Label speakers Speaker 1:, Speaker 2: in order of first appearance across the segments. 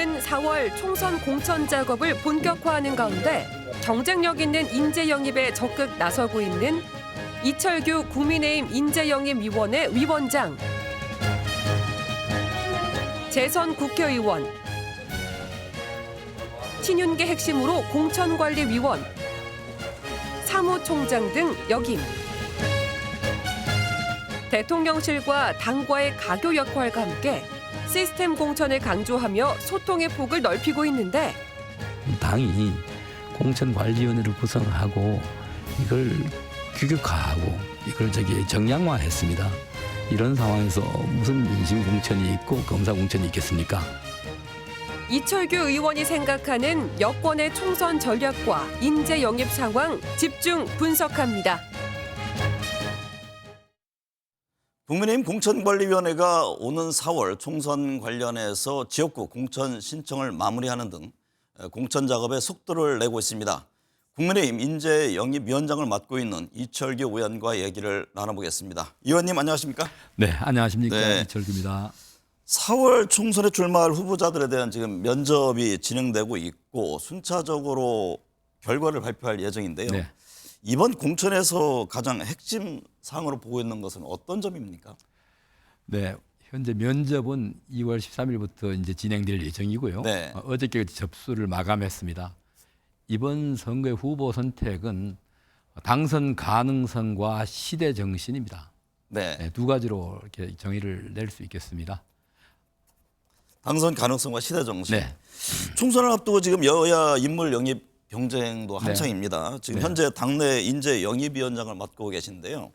Speaker 1: 오는 4월 총선 공천 작업을 본격화하는 가운데 경쟁력 있는 인재 영입에 적극 나서고 있는 이철규 국민의힘 인재영입위원회 위원장, 재선 국회의원, 친윤계 핵심으로 공천관리위원, 사무총장 등 역임. 대통령실과 당과의 가교 역할과 함께 시스템 공천을 강조하며 소통의 폭을 넓히고 있는데
Speaker 2: 당이 공천관리위원회를 구성하고 이걸 규격화하고 이걸 정량화했습니다. 이런 상황에서 무슨 민심 공천이 있고 검사 공천이 있겠습니까?
Speaker 1: 이철규 의원이 생각하는 여권의 총선 전략과 인재 영입 상황 집중 분석합니다.
Speaker 3: 국민의힘 공천관리위원회가 오는 4월 총선 관련해서 지역구 공천 신청을 마무리하는 등 공천 작업에 속도를 내고 있습니다. 국민의힘 인재영입위원장을 맡고 있는 이철규 의원과 얘기를 나눠보겠습니다. 의원님 안녕하십니까?
Speaker 2: 네, 안녕하십니까?
Speaker 3: 네.
Speaker 2: 이철규입니다.
Speaker 3: 4월 총선에 출마할 후보자들에 대한 지금 면접이 진행되고 있고 순차적으로 결과를 발표할 예정인데요.
Speaker 2: 네.
Speaker 3: 이번 공천에서 가장 핵심 사항으로 보고 있는 것은 어떤 점입니까?
Speaker 2: 네, 현재 면접은 2월 13일부터 이제 진행될 예정이고요.
Speaker 3: 네.
Speaker 2: 어저께 접수를 마감했습니다. 이번 선거의 후보 선택은 당선 가능성과 시대 정신입니다.
Speaker 3: 네.
Speaker 2: 네, 두 가지로 이렇게 정의를 낼 수 있겠습니다.
Speaker 3: 당선 가능성과 시대 정신.
Speaker 2: 네.
Speaker 3: 총선을 앞두고 지금 여야 인물 영입 경쟁도 한창입니다. 지금
Speaker 2: 네.
Speaker 3: 현재 당내 인재 영입위원장을 맡고 계신데요.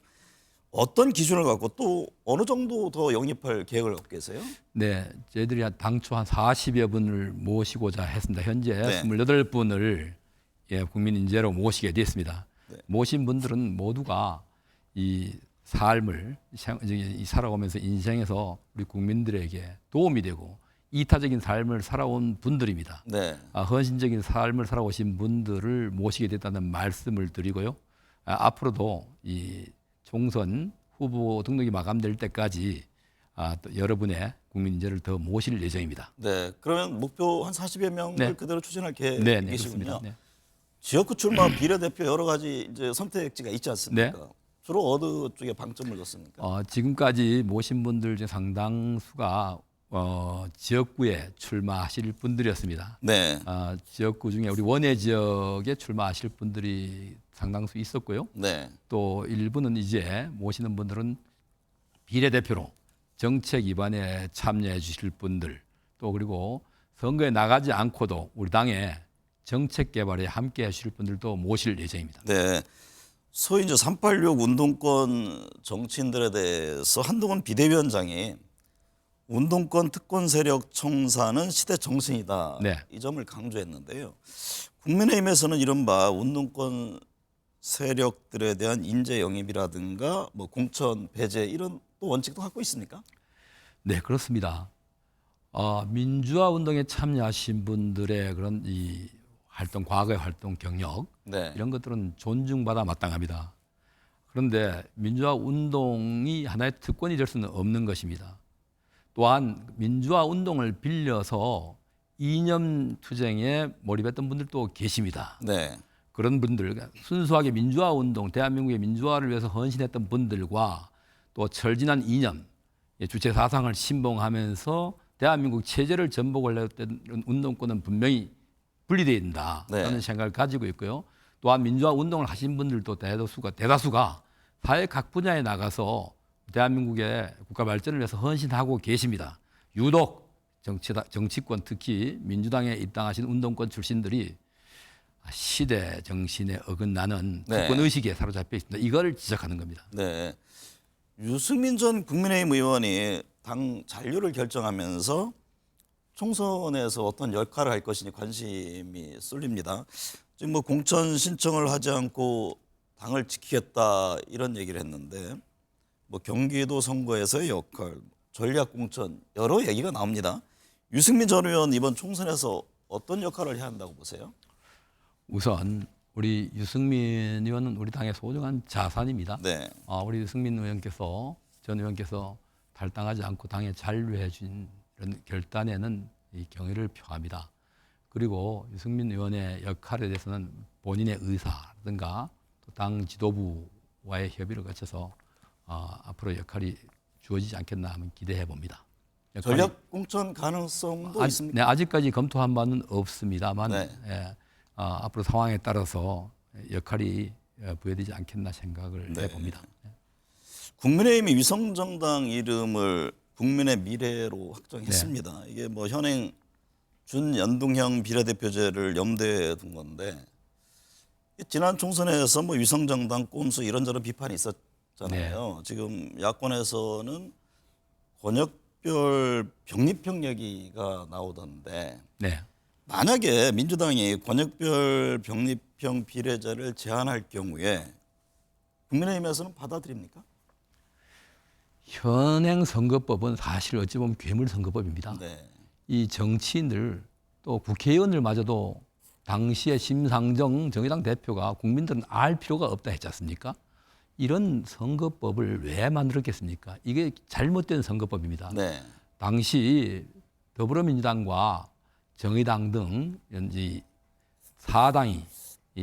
Speaker 3: 어떤 기준을 갖고 또 어느 정도 더 영입할 계획을 갖고 계세요?
Speaker 2: 네, 저희들이 당초 한 40여 분을 모시고자 했습니다. 현재
Speaker 3: 네.
Speaker 2: 28분을 국민 인재로 모시게 됐습니다.
Speaker 3: 네.
Speaker 2: 모신 분들은 모두가 이 삶을 살아오면서 인생에서 우리 국민들에게 도움이 되고 이타적인 삶을 살아온 분들입니다.
Speaker 3: 네.
Speaker 2: 헌신적인 삶을 살아오신 분들을 모시게 됐다는 말씀을 드리고요. 앞으로도 이 총선 후보 등록이 마감될 때까지 또 여러분의 국민 인재를 더 모실 예정입니다.
Speaker 3: 네. 그러면 목표 한 40여 명을
Speaker 2: 네.
Speaker 3: 그대로 추진할
Speaker 2: 네,
Speaker 3: 계획이시군요.
Speaker 2: 그렇습니다. 네.
Speaker 3: 지역구 출마 비례대표 여러 가지 이제 선택지가 있지 않습니까?
Speaker 2: 네.
Speaker 3: 주로 어느 쪽에 방점을 뒀습니까?
Speaker 2: 지금까지 모신 분들 중 상당수가 지역구에 출마하실 분들이었습니다.
Speaker 3: 네.
Speaker 2: 지역구 중에 우리 원외 지역에 출마하실 분들이 상당수 있었고요.
Speaker 3: 네.
Speaker 2: 또 일부는 이제 모시는 분들은 비례대표로 정책 입안에 참여해 주실 분들 또 그리고 선거에 나가지 않고도 우리 당의 정책 개발에 함께 하실 분들도 모실 예정입니다.
Speaker 3: 네. 소위 이제 386 운동권 정치인들에 대해서 한동훈 비대위원장이 운동권 특권 세력 청산은 시대 정신이다.
Speaker 2: 네.
Speaker 3: 이 점을 강조했는데요. 국민의힘에서는 이른바 운동권 세력들에 대한 인재 영입이라든가 뭐 공천 배제 이런 또 원칙도 갖고 있습니까?
Speaker 2: 네, 그렇습니다. 민주화 운동에 참여하신 분들의 그런 이 활동, 과거의 활동 경력
Speaker 3: 네.
Speaker 2: 이런 것들은 존중받아 마땅합니다. 그런데 민주화 운동이 하나의 특권이 될 수는 없는 것입니다. 또한 민주화 운동을 빌려서 이념 투쟁에 몰입했던 분들도 계십니다.
Speaker 3: 네.
Speaker 2: 그런 분들, 순수하게 민주화 운동, 대한민국의 민주화를 위해서 헌신했던 분들과 또 철진한 이념, 주체 사상을 신봉하면서 대한민국 체제를 전복을 했던 운동권은 분명히 분리되어야 된다라는
Speaker 3: 네.
Speaker 2: 생각을 가지고 있고요. 또한 민주화 운동을 하신 분들도 대다수가 사회 각 분야에 나가서 대한민국의 국가 발전을 위해서 헌신하고 계십니다. 유독 정치권 특히 민주당에 입당하신 운동권 출신들이 시대 정신에 어긋나는
Speaker 3: 네.
Speaker 2: 특권 의식에 사로잡혀 있습니다. 이걸 지적하는 겁니다.
Speaker 3: 네. 유승민 전 국민의힘 의원이 당 잔류를 결정하면서 총선에서 어떤 역할을 할 것이니 관심이 쏠립니다. 지금 뭐 공천 신청을 하지 않고 당을 지키겠다 이런 얘기를 했는데 뭐 경기도 선거에서의 역할, 전략 공천 여러 얘기가 나옵니다. 유승민 전 의원 이번 총선에서 어떤 역할을 해야 한다고 보세요?
Speaker 2: 우선 우리 유승민 의원은 우리 당의 소중한 자산입니다.
Speaker 3: 네.
Speaker 2: 우리 유승민 전 의원께서 탈당하지 않고 당에 잔류해 준 이런 결단에는 이 경의를 표합니다. 그리고 유승민 의원의 역할에 대해서는 본인의 의사라든가 또 당 지도부와의 협의를 거쳐서 앞으로 역할이 주어지지 않겠나 하면 기대해 봅니다.
Speaker 3: 전략 공천 가능성도 있습니까?
Speaker 2: 네, 아직까지 검토한 바는 없습니다만
Speaker 3: 네.
Speaker 2: 앞으로 상황에 따라서 역할이 부여되지 않겠나 생각을
Speaker 3: 네.
Speaker 2: 해봅니다.
Speaker 3: 국민의힘이 위성정당 이름을 국민의 미래로 확정했습니다. 이게 뭐 현행 준연동형 비례대표제를 염두에 둔 건데 지난 총선에서 뭐 위성정당 꼼수 이런저런 비판이 있었잖아요. 지금 야권에서는 권역별 병립형 얘기가 나오던데
Speaker 2: 네.
Speaker 3: 만약에 민주당이 권역별 병립형 비례제를 제안할 경우에 국민의힘에서는 받아들입니까?
Speaker 2: 현행 선거법은 사실 어찌 보면 괴물 선거법입니다.
Speaker 3: 네.
Speaker 2: 이 정치인들 또 국회의원들마저도 당시에 심상정 정의당 대표가 국민들은 알 필요가 없다 했지 않습니까? 이런 선거법을 왜 만들었겠습니까? 이게 잘못된 선거법입니다.
Speaker 3: 네.
Speaker 2: 당시 더불어민주당과 정의당 등 이 사당이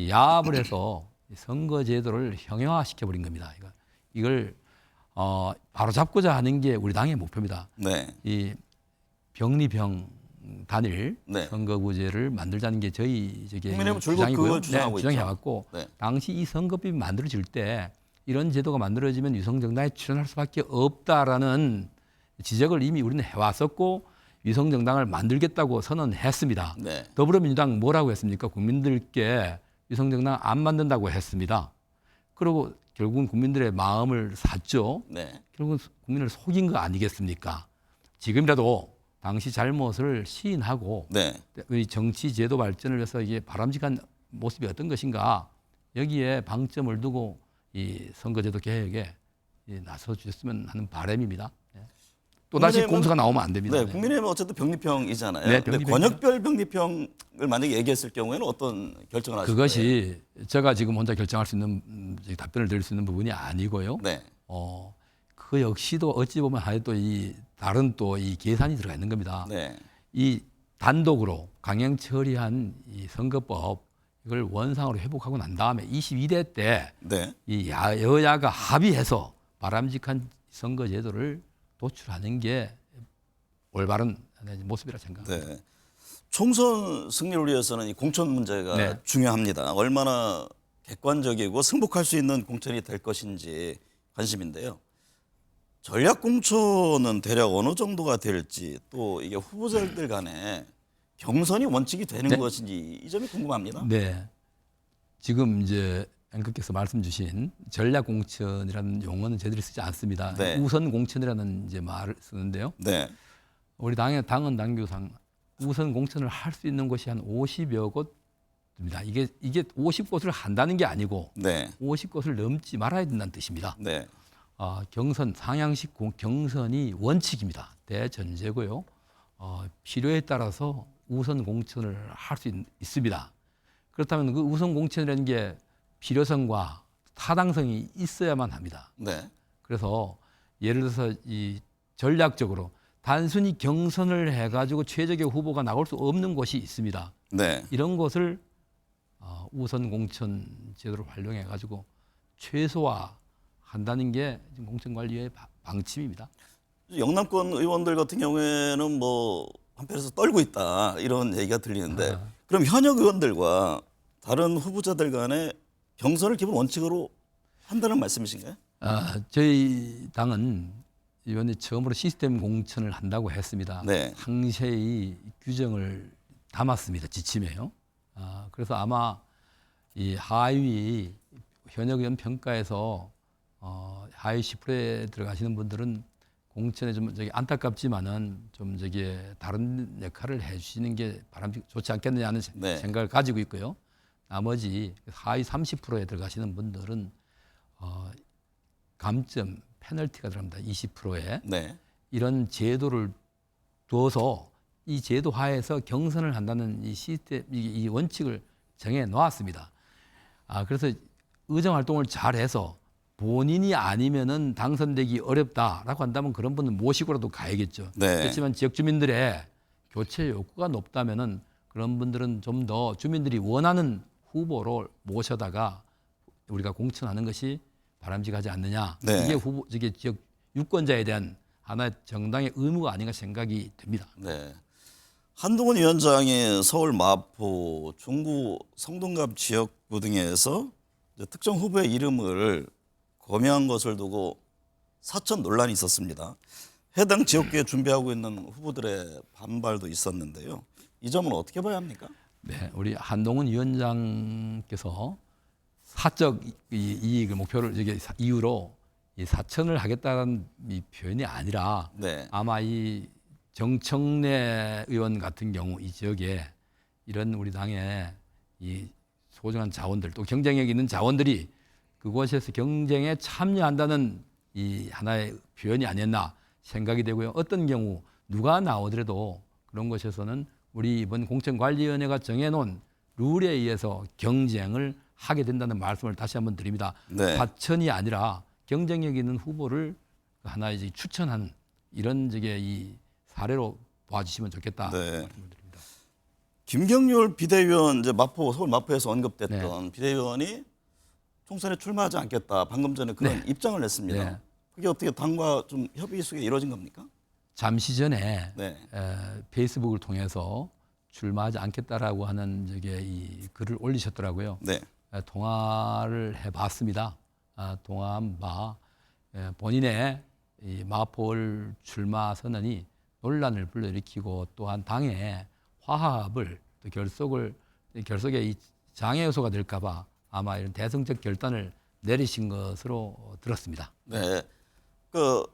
Speaker 2: 야합을 해서 선거제도를 형용화시켜 버린 겁니다. 이걸 바로 잡고자 하는 게 우리 당의 목표입니다.
Speaker 3: 네.
Speaker 2: 이 병리병 단일
Speaker 3: 네.
Speaker 2: 선거구제를 만들자는 게 저희
Speaker 3: 국민의힘은 줄곧
Speaker 2: 주장이고요.
Speaker 3: 그걸 주장하고 있죠.
Speaker 2: 주장해왔고
Speaker 3: 네.
Speaker 2: 당시 이 선거법이 만들어질 때 이런 제도가 만들어지면 위성정당에 출연할 수밖에 없다라는 지적을 이미 우리는 해왔었고 위성정당을 만들겠다고 선언했습니다.
Speaker 3: 네.
Speaker 2: 더불어민주당 뭐라고 했습니까? 국민들께 위성정당 안 만든다고 했습니다. 그리고 결국은 국민들의 마음을 샀죠.
Speaker 3: 네.
Speaker 2: 결국은 국민을 속인 거 아니겠습니까? 지금이라도 당시 잘못을 시인하고
Speaker 3: 네.
Speaker 2: 우리 정치 제도 발전을 위해서 이게 바람직한 모습이 어떤 것인가 여기에 방점을 두고 이 선거제도 개혁에 나서 주셨으면 하는 바람입니다. 또 다시
Speaker 3: 국민의힘은-
Speaker 2: 공수가 나오면 안 됩니다.
Speaker 3: 네. 국민의힘은 어쨌든 병립형이잖아요.
Speaker 2: 네,
Speaker 3: 근데
Speaker 2: 병립형이죠.
Speaker 3: 권역별 병립형을 만약에 얘기했을 경우에는 어떤 결정을 하실 거예요?
Speaker 2: 그것이 제가 지금 혼자 결정할 수 있는 답변을 드릴 수 있는 부분이 아니고요.
Speaker 3: 네.
Speaker 2: 그 역시도 어찌 보면 또 이 다른 또 이 계산이 들어가 있는 겁니다.
Speaker 3: 네.
Speaker 2: 이 단독으로 강행 처리한 이 선거법 이걸 원상으로 회복하고 난 다음에 22대 때
Speaker 3: 네.
Speaker 2: 이 여야가 합의해서 바람직한 선거 제도를 도출하는 게 올바른 모습이라 생각합니다.
Speaker 3: 네. 총선 승리를 위해서는 이 공천 문제가
Speaker 2: 네.
Speaker 3: 중요합니다. 얼마나 객관적이고 승복할 수 있는 공천이 될 것인지 관심인데요. 전략 공천은 대략 어느 정도가 될지 또 이게 후보자들 간에 경선이 원칙이 되는
Speaker 2: 네.
Speaker 3: 것인지 이 점이 궁금합니다.
Speaker 2: 네. 지금 이제 앵커께서 말씀 주신 전략 공천이라는 용어는 저희들이 쓰지 않습니다.
Speaker 3: 네.
Speaker 2: 우선 공천이라는 이제 말을 쓰는데요.
Speaker 3: 네.
Speaker 2: 우리 당의 당헌 당규상 우선 공천을 할 수 있는 곳이 한 50여 곳입니다. 이게 50곳을 한다는 게 아니고
Speaker 3: 네.
Speaker 2: 50곳을 넘지 말아야 된다는 뜻입니다.
Speaker 3: 네.
Speaker 2: 경선 상향식 경선이 원칙입니다. 대전제고요. 필요에 따라서 우선 공천을 할 수 있습니다. 그렇다면 그 우선 공천이라는 게 필요성과 타당성이 있어야만 합니다.
Speaker 3: 네.
Speaker 2: 그래서 예를 들어서 이 전략적으로 단순히 경선을 해가지고 최적의 후보가 나올 수 없는 곳이 있습니다.
Speaker 3: 네.
Speaker 2: 이런 곳을 우선 공천 제도를 활용해가지고 최소화한다는 게 지금 공천관리의 방침입니다.
Speaker 3: 영남권 의원들 같은 경우에는 뭐 한편에서 떨고 있다 이런 얘기가 들리는데 그럼 현역 의원들과 다른 후보자들 간에 경선을 기본 원칙으로 한다는 말씀이신가요?
Speaker 2: 저희 당은 이번에 처음으로 시스템 공천을 한다고 했습니다.
Speaker 3: 네.
Speaker 2: 상세히 규정을 담았습니다. 지침에요. 그래서 아마 이 하위 현역 의원 평가에서 하위 10%에 들어가시는 분들은 공천에 좀 안타깝지만은 좀 다른 역할을 해주시는 게 좋지 않겠느냐 하는
Speaker 3: 네.
Speaker 2: 생각을 가지고 있고요. 나머지 하위 30%에 들어가시는 분들은 감점 페널티가 들어갑니다. 20%에
Speaker 3: 네.
Speaker 2: 이런 제도를 둬서 이 제도 하에서 경선을 한다는 이 시스템, 이 원칙을 정해 놓았습니다. 그래서 의정 활동을 잘해서 본인이 아니면은 당선되기 어렵다라고 한다면 그런 분은 모시고라도 가야겠죠.
Speaker 3: 네.
Speaker 2: 그렇지만 지역 주민들의 교체 욕구가 높다면은 그런 분들은 좀 더 주민들이 원하는 후보로 모셔다가 우리가 공천하는 것이 바람직하지 않느냐.
Speaker 3: 네.
Speaker 2: 이게 지역 유권자에 대한 하나의 정당의 의무가 아닌가 생각이 됩니다.
Speaker 3: 네. 한동훈 위원장이 서울 마포, 중구, 성동갑 지역구 등에서 이제 특정 후보의 이름을 거명한 것을 두고 사천 논란이 있었습니다. 해당 지역구에 준비하고 있는 후보들의 반발도 있었는데요. 이 점은 어떻게 봐야 합니까?
Speaker 2: 네, 우리 한동훈 위원장께서 사적 이익을 목표를 이유로 이 사천을 하겠다는 이 표현이 아니라
Speaker 3: 네.
Speaker 2: 아마 이 정청래 의원 같은 경우 이 지역에 이런 우리 당의 이 소중한 자원들 또 경쟁력 있는 자원들이 그곳에서 경쟁에 참여한다는 이 하나의 표현이 아니었나 생각이 되고요. 어떤 경우 누가 나오더라도 그런 곳에서는 우리 이번 공천관리위원회가 정해놓은 룰에 의해서 경쟁을 하게 된다는 말씀을 다시 한번 드립니다.
Speaker 3: 네.
Speaker 2: 사천이 아니라 경쟁력 있는 후보를 하나 이제 추천하는 이런 이 사례로 봐주시면 좋겠다.
Speaker 3: 네.
Speaker 2: 말씀드립니다.
Speaker 3: 김경률 비대위원 이제 서울 마포에서 언급됐던
Speaker 2: 네.
Speaker 3: 비대위원이 총선에 출마하지 않겠다. 방금 전에 그런 입장을 냈습니다.
Speaker 2: 네.
Speaker 3: 그게 어떻게 당과 좀 협의 속에 이루어진 겁니까?
Speaker 2: 잠시 전에
Speaker 3: 네.
Speaker 2: 페이스북을 통해서 출마하지 않겠다라고 하는 이 글을 올리셨더라고요.
Speaker 3: 네.
Speaker 2: 통화를 해봤습니다. 통화한 바 본인의 이 마포를 출마 선언이 논란을 불러일으키고 또한 당의 화합을 또 결속에 이 장애 요소가 될까봐 아마 이런 대승적 결단을 내리신 것으로 들었습니다.
Speaker 3: 네. 그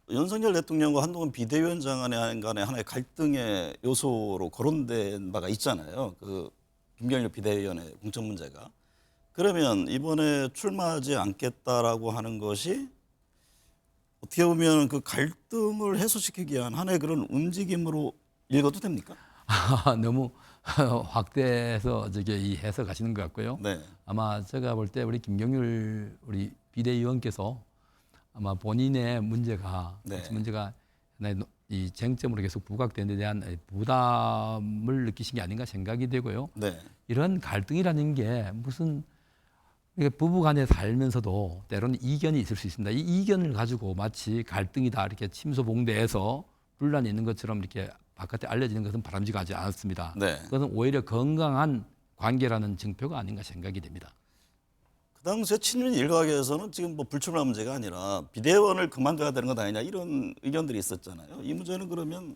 Speaker 3: 윤석열 대통령과 한동훈 비대위원장 간의 하나의 갈등의 요소로 거론된 바가 있잖아요. 그 김경률 비대위원의 공천 문제가. 그러면 이번에 출마하지 않겠다라고 하는 것이 어떻게 보면 그 갈등을 해소시키기 위한 하나의 그런 움직임으로 읽어도 됩니까?
Speaker 2: 너무 확대해서 이 해석하시는 것 같고요.
Speaker 3: 네.
Speaker 2: 아마 제가 볼 때 우리 김경률 우리 비대위원께서 아마 본인의 문제가
Speaker 3: 네.
Speaker 2: 하나의 이 쟁점으로 계속 부각된 데 대한 부담을 느끼신 게 아닌가 생각이 되고요.
Speaker 3: 네.
Speaker 2: 이런 갈등이라는 게 무슨 부부 간에 살면서도 때로는 이견이 있을 수 있습니다. 이 이견을 가지고 마치 갈등이다 이렇게 침소봉대해서 분란이 있는 것처럼 이렇게 바깥에 알려지는 것은 바람직하지 않습니다.
Speaker 3: 네.
Speaker 2: 그것은 오히려 건강한 관계라는 증표가 아닌가 생각이 됩니다.
Speaker 3: 그 당시에 친윤 일각에서는 지금 뭐 불출마 문제가 아니라 비대위원을 그만둬야 되는 것 아니냐 이런 의견들이 있었잖아요. 이 문제는 그러면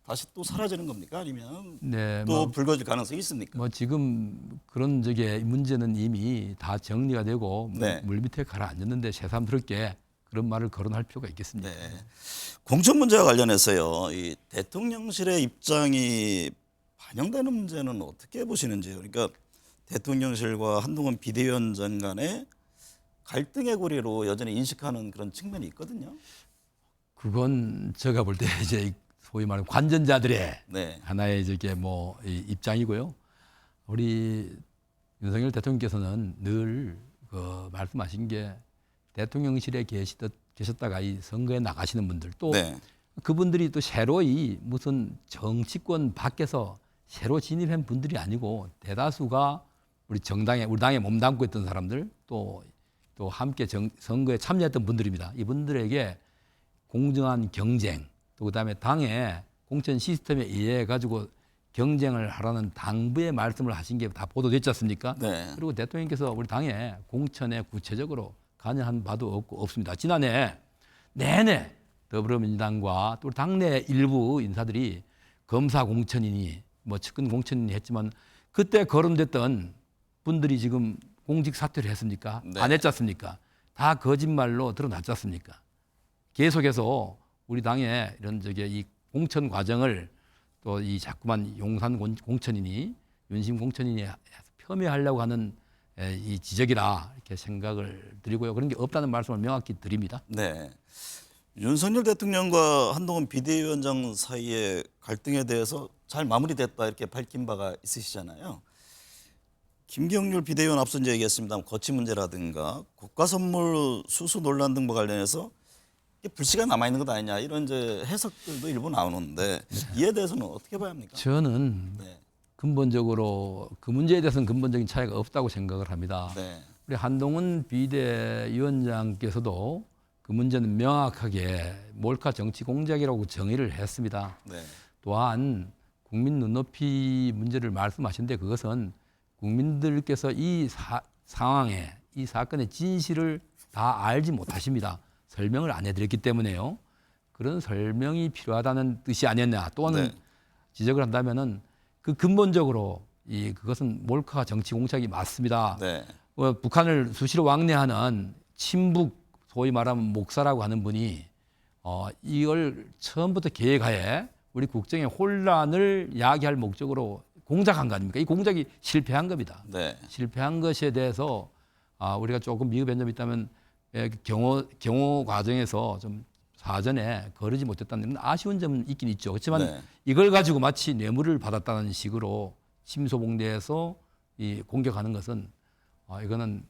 Speaker 3: 다시 또 사라지는 겁니까? 아니면
Speaker 2: 네,
Speaker 3: 또 불거질 가능성이 있습니까?
Speaker 2: 지금 그런 문제는 이미 다 정리가 되고
Speaker 3: 네.
Speaker 2: 물 밑에 가라앉았는데 새삼스럽게 그런 말을 거론할 필요가 있겠습니까?
Speaker 3: 네. 공천 문제와 관련해서요. 이 대통령실의 입장이 반영되는 문제는 어떻게 보시는지요? 그러니까 대통령실과 한동훈 비대위원장 간의 갈등의 고리로 여전히 인식하는 그런 측면이 있거든요.
Speaker 2: 그건 제가 볼 때 이제 소위 말하는 관전자들의
Speaker 3: 네.
Speaker 2: 하나의 이 입장이고요. 우리 윤석열 대통령께서는 늘 말씀하신 게 대통령실에 계셨다가 이 선거에 나가시는 분들 또
Speaker 3: 네.
Speaker 2: 그분들이 또 새로이 무슨 정치권 밖에서 새로 진입한 분들이 아니고 대다수가 우리 당에 몸담고 있던 사람들 또 함께 선거에 참여했던 분들입니다. 이분들에게 공정한 경쟁 또 그다음에 당의 공천 시스템에 의해 가지고 경쟁을 하라는 당부의 말씀을 하신 게 다 보도됐지 않습니까?
Speaker 3: 네.
Speaker 2: 그리고 대통령께서 우리 당의 공천에 구체적으로 관여한 바도 없습니다. 지난해 내내 더불어민주당과 또 당내 일부 인사들이 검사 공천이니 측근 공천이니 했지만 그때 거론됐던 분들이 지금 공직 사퇴를 했습니까?
Speaker 3: 네.
Speaker 2: 안 했지 않습니까? 다 거짓말로 드러났지 않습니까? 계속해서 우리 당의 이런 이 공천 과정을 또 이 자꾸만 용산 공천이니 윤심 공천이니 폄훼하려고 하는 이 지적이라 이렇게 생각을 드리고요. 그런 게 없다는 말씀을 명확히 드립니다.
Speaker 3: 네. 윤석열 대통령과 한동훈 비대위원장 사이의 갈등에 대해서 잘 마무리됐다 이렇게 밝힌 바가 있으시잖아요. 김경률 비대위원 앞서 이제 얘기했습니다. 거치 문제라든가 국가 선물 수수 논란 등과 관련해서 이게 불씨가 남아 있는 것 아니냐 이런 이제 해석들도 일부 나오는데 이에 대해서는 어떻게 봐야 합니까?
Speaker 2: 저는
Speaker 3: 네.
Speaker 2: 근본적으로 그 문제에 대해서는 근본적인 차이가 없다고 생각을 합니다.
Speaker 3: 네.
Speaker 2: 우리 한동훈 비대위원장께서도 그 문제는 명확하게 몰카 정치 공작이라고 정의를 했습니다.
Speaker 3: 네.
Speaker 2: 또한 국민 눈높이 문제를 말씀하셨는데 그것은 국민들께서 이 상황에 이 사건의 진실을 다 알지 못하십니다. 설명을 안 해드렸기 때문에요. 그런 설명이 필요하다는 뜻이 아니었냐. 또는
Speaker 3: 네.
Speaker 2: 지적을 한다면은 그 근본적으로 그것은 몰카 정치 공작이 맞습니다.
Speaker 3: 네.
Speaker 2: 북한을 수시로 왕래하는 친북 소위 말하면 목사라고 하는 분이 이걸 처음부터 계획하에 우리 국정의 혼란을 야기할 목적으로 공작한 거 아닙니까? 이 공작이 실패한 겁니다.
Speaker 3: 네.
Speaker 2: 실패한 것에 대해서 우리가 조금 미흡한 점이 있다면 경호 과정에서 좀 사전에 거르지 못했다는 아쉬운 점은 있긴 있죠. 그렇지만
Speaker 3: 네.
Speaker 2: 이걸 가지고 마치 뇌물을 받았다는 식으로 침소봉대해서 공격하는 것은 이거는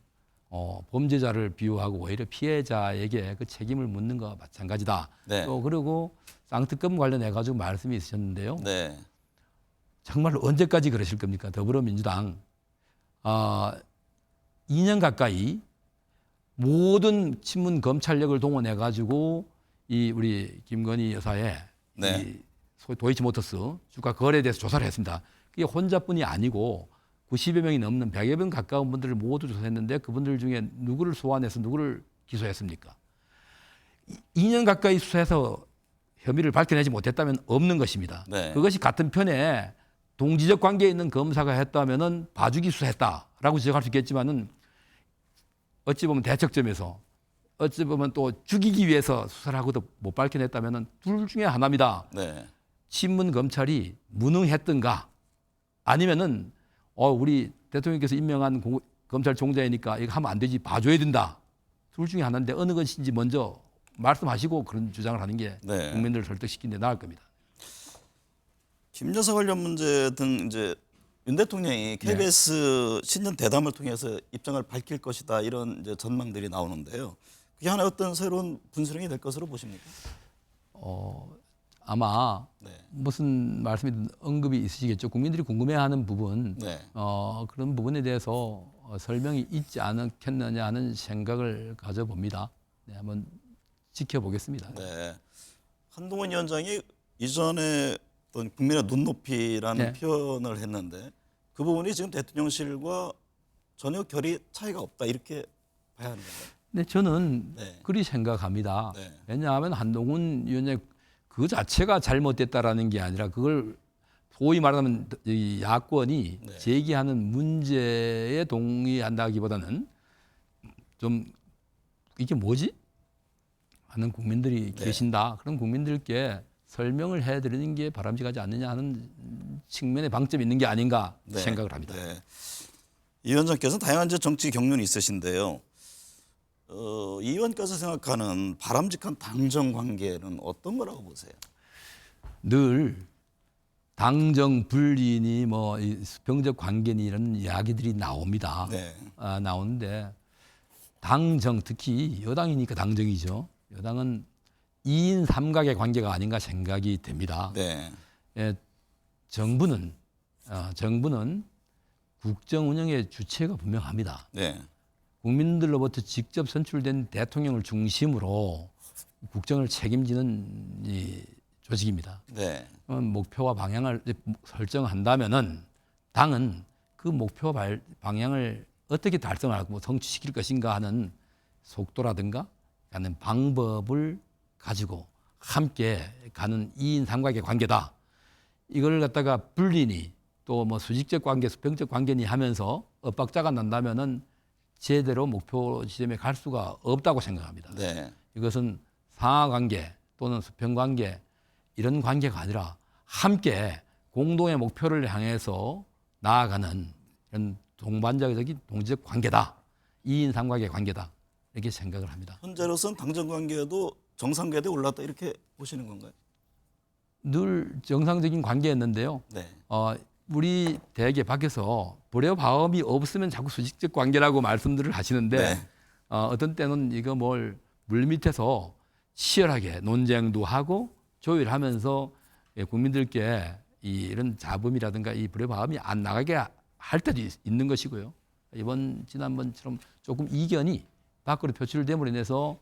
Speaker 2: 범죄자를 비유하고 오히려 피해자에게 그 책임을 묻는 것과 마찬가지다.
Speaker 3: 네.
Speaker 2: 또 그리고 쌍특검 관련해 가지고 말씀이 있으셨는데요.
Speaker 3: 네.
Speaker 2: 정말로 언제까지 그러실 겁니까? 더불어민주당 2년 가까이 모든 친문 검찰력을 동원해 가지고 이 우리 김건희 여사의
Speaker 3: 네.
Speaker 2: 이 소위 도이치모터스 주가 거래에 대해서 조사를 했습니다. 그게 혼자뿐이 아니고 90여 명이 넘는 100여 명 가까운 분들을 모두 조사했는데 그분들 중에 누구를 소환해서 누구를 기소했습니까? 2년 가까이 수사해서 혐의를 밝혀내지 못했다면 없는 것입니다.
Speaker 3: 네.
Speaker 2: 그것이 같은 편에 동지적 관계에 있는 검사가 했다면은 봐주기 수사했다라고 지적할 수 있겠지만은 어찌 보면 대척점에서 어찌 보면 또 죽이기 위해서 수사를 하고도 못 밝혀냈다면은 둘 중에 하나입니다.
Speaker 3: 네.
Speaker 2: 친문 검찰이 무능했던가 아니면은 우리 대통령께서 임명한 검찰총장이니까 이거 하면 안 되지 봐줘야 된다. 둘 중에 하나인데 어느 것인지 먼저 말씀하시고 그런 주장을 하는 게
Speaker 3: 네.
Speaker 2: 국민들을 설득시키는 데 나을 겁니다.
Speaker 3: 김 여사 관련 문제 등 이제 윤 대통령이 KBS 신년 대담을 통해서 입장을 밝힐 것이다 이런 이제 전망들이 나오는데요. 그게 하나의 어떤 새로운 분수령이 될 것으로 보십니까?
Speaker 2: 아마
Speaker 3: 네.
Speaker 2: 무슨 말씀이든 언급이 있으시겠죠. 국민들이 궁금해하는 부분
Speaker 3: 네.
Speaker 2: 그런 부분에 대해서 설명이 있지 않겠느냐 하는 생각을 가져봅니다. 네, 한번 지켜보겠습니다.
Speaker 3: 네. 한동훈 위원장이 이전에 어떤 국민의 눈높이라는
Speaker 2: 네.
Speaker 3: 표현을 했는데 그 부분이 지금 대통령실과 전혀 결이 차이가 없다 이렇게 봐야 하는 건가요?
Speaker 2: 네, 저는
Speaker 3: 네.
Speaker 2: 그리 생각합니다.
Speaker 3: 네.
Speaker 2: 왜냐하면 한동훈 위원장 그 자체가 잘못됐다라는 게 아니라 그걸 소위 말하면 이 야권이
Speaker 3: 네.
Speaker 2: 제기하는 문제에 동의한다기보다는 좀 이게 뭐지? 하는 국민들이
Speaker 3: 네.
Speaker 2: 계신다. 그런 국민들께 설명을 해드리는 게 바람직하지 않느냐 하는 측면의 방점이 있는 게 아닌가
Speaker 3: 네.
Speaker 2: 생각을 합니다.
Speaker 3: 네. 이 위원장께서는 다양한 이제 정치 경륜이 있으신데요. 이 의원께서 생각하는 바람직한 당정 관계는 어떤 거라고 보세요?
Speaker 2: 늘 당정 분리니 뭐 수평적 관계니 이런 이야기들이 나옵니다.
Speaker 3: 네.
Speaker 2: 나오는데 당정 특히 여당이니까 당정이죠. 여당은 2인 3각의 관계가 아닌가 생각이 됩니다.
Speaker 3: 네.
Speaker 2: 정부는 국정 운영의 주체가 분명합니다.
Speaker 3: 네.
Speaker 2: 국민들로부터 직접 선출된 대통령을 중심으로 국정을 책임지는 이 조직입니다.
Speaker 3: 네.
Speaker 2: 목표와 방향을 설정한다면은 당은 그 목표와 방향을 어떻게 달성하고 성취시킬 것인가 하는 속도라든가 하는 방법을 가지고 함께 가는 2인 3각의 관계다. 이걸 갖다가 분리니 또 뭐 수직적 관계, 수평적 관계니 하면서 엇박자가 난다면은 제대로 목표 지점에 갈 수가 없다고 생각합니다.
Speaker 3: 네.
Speaker 2: 이것은 상하 관계 또는 수평 관계 이런 관계가 아니라 함께 공동의 목표를 향해서 나아가는 이런 동반자적인 동지적 관계다. 2인 3각의 관계다. 이렇게 생각을 합니다.
Speaker 3: 현재로서는 당정 관계도 정상궤도에 올랐다 이렇게 보시는 건가요?
Speaker 2: 늘 정상적인 관계였는데요.
Speaker 3: 네.
Speaker 2: 우리 대개 밖에서 불협화음이 없으면 자꾸 수직적 관계라고 말씀들을 하시는데
Speaker 3: 네.
Speaker 2: 어떤 때는 이거 뭘 물밑에서 치열하게 논쟁도 하고 조율하면서 국민들께 이런 잡음이라든가 이 불협화음이 안 나가게 할 때도 있는 것이고요. 지난번처럼 조금 이견이 밖으로 표출됨으로 인해서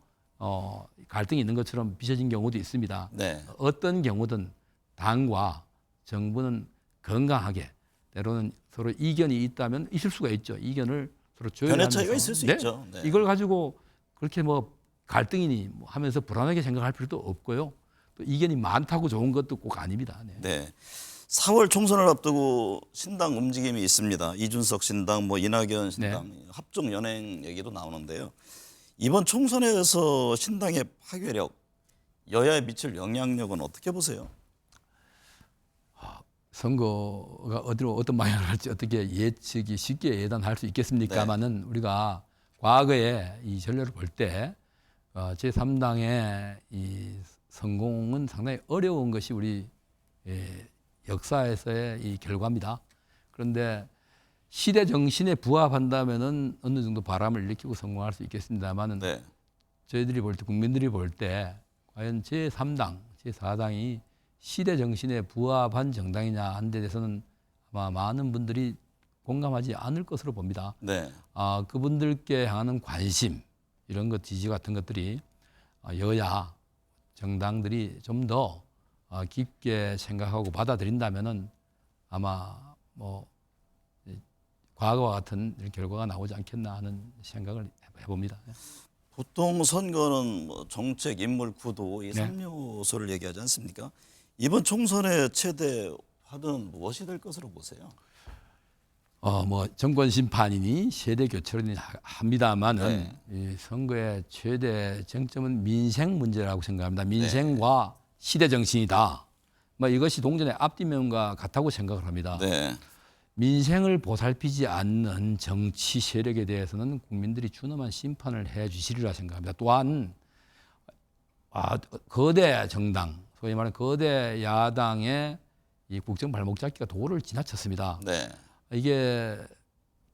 Speaker 2: 갈등이 있는 것처럼 비춰진 경우도 있습니다.
Speaker 3: 네.
Speaker 2: 어떤 경우든 당과 정부는 건강하게 때로는 서로 이견이 있다면 있을 수가 있죠. 이견을 서로 조율하면서
Speaker 3: 견해 차이가 있을 수 있죠. 네.
Speaker 2: 이걸 가지고 그렇게 뭐 갈등이니 뭐 하면서 불안하게 생각할 필요도 없고요. 또 이견이 많다고 좋은 것도 꼭 아닙니다. 네.
Speaker 3: 네. 4월 총선을 앞두고 신당 움직임이 있습니다. 이준석 신당, 뭐 이낙연 신당 합종 연행 얘기도 나오는데요. 이번 총선에서 신당의 파괴력, 여야에 미칠 영향력은 어떻게 보세요?
Speaker 2: 선거가 어디로 어떤 방향을 할지 어떻게 예측이 쉽게 예단할 수 있겠습니까마는 우리가 과거에 이 전례를 볼 때 제3당의 이 성공은 상당히 어려운 것이 우리 역사에서의 이 결과입니다. 그런데 시대 정신에 부합한다면은 어느 정도 바람을 일으키고 성공할 수 있겠습니다만은 저희들이 볼 때 국민들이 볼 때 과연 제3당, 제4당이 시대 정신에 부합한 정당이냐 하는 데 대해서는 아마 많은 분들이 공감하지 않을 것으로 봅니다.
Speaker 3: 네.
Speaker 2: 그분들께 향하는 관심 이런 것 지지 같은 것들이 여야 정당들이 좀 더 깊게 생각하고 받아들인다면은 아마 뭐 과거와 같은 이런 결과가 나오지 않겠나 하는 생각을 해봅니다.
Speaker 3: 보통 선거는 뭐 정책, 인물, 구도 이 3요소를 얘기하지 않습니까? 이번 총선의 최대 화두는 무엇이 될 것으로 보세요?
Speaker 2: 뭐 정권 심판이니 세대 교체론이니 합니다만은 이 선거의 최대 쟁점은 민생 문제라고 생각합니다. 민생과 시대 정신이다. 뭐 이것이 동전의 앞뒤면과 같다고 생각을 합니다. 민생을 보살피지 않는 정치 세력에 대해서는 국민들이 준엄한 심판을 해 주시리라 생각합니다. 또한 거대 정당, 소위 말하는 거대 야당의 이 국정 발목 잡기가 도를 지나쳤습니다. 이게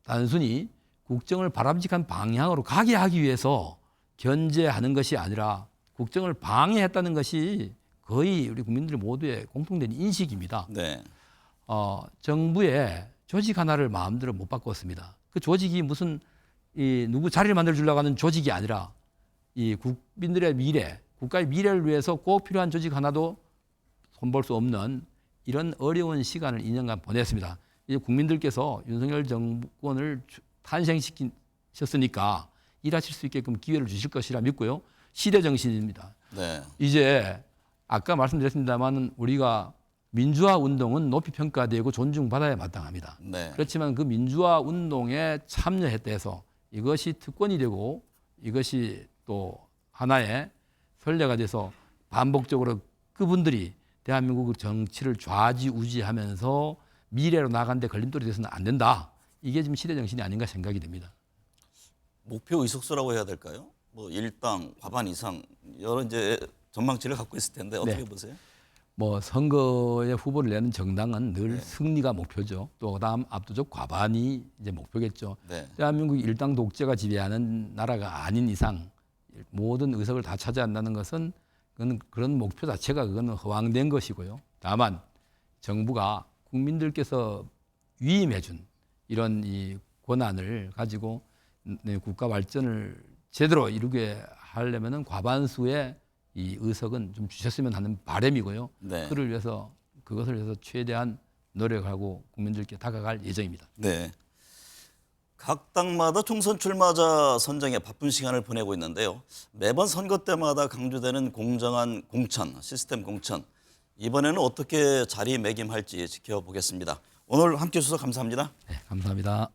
Speaker 2: 단순히 국정을 바람직한 방향으로 가게 하기 위해서 견제하는 것이 아니라 국정을 방해했다는 것이 거의 우리 국민들 모두의 공통된 인식입니다. 정부의 조직 하나를 마음대로 못 바꿨습니다. 그 조직이 무슨 누구 자리를 만들어 주려고 하는 조직이 아니라 이 국민들의 미래, 국가의 미래를 위해서 꼭 필요한 조직 하나도 손볼 수 없는 이런 어려운 시간을 2년간 보냈습니다. 이제 국민들께서 윤석열 정권을 탄생시키셨으니까 일하실 수 있게끔 기회를 주실 것이라 믿고요. 시대 정신입니다. 이제 아까 말씀드렸습니다만 우리가 민주화 운동은 높이 평가되고 존중받아야 마땅합니다. 그렇지만 그 민주화 운동에 참여했다 해서 이것이 특권이 되고 이것이 또 하나의 선례가 돼서 반복적으로 그분들이 대한민국 정치를 좌지우지하면서 미래로 나가는데 걸림돌이 돼서는 안 된다. 이게 지금 시대 정신이 아닌가 생각이 됩니다.
Speaker 3: 목표 의석수라고 해야 될까요? 뭐 일당, 과반 이상 여러 이제 전망치를 갖고 있을 텐데 어떻게 보세요?
Speaker 2: 뭐 선거에 후보를 내는 정당은 늘 승리가 목표죠. 또 그다음 압도적 과반이 이제 목표겠죠. 대한민국 일당 독재가 지배하는 나라가 아닌 이상 모든 의석을 다 차지한다는 것은 그런 목표 자체가 그거는 허황된 것이고요. 다만 정부가 국민들께서 위임해준 이런 이 권한을 가지고 국가 발전을 제대로 이루게 하려면은 과반수의 이 의석은 좀 주셨으면 하는 바람이고요. 그것을 위해서 최대한 노력하고 국민들께 다가갈 예정입니다.
Speaker 3: 각 당마다 총선 출마자 선정에 바쁜 시간을 보내고 있는데요. 매번 선거 때마다 강조되는 공정한 공천, 시스템 공천. 이번에는 어떻게 자리매김할지 지켜보겠습니다. 오늘 함께해 주셔서 감사합니다.
Speaker 2: 감사합니다.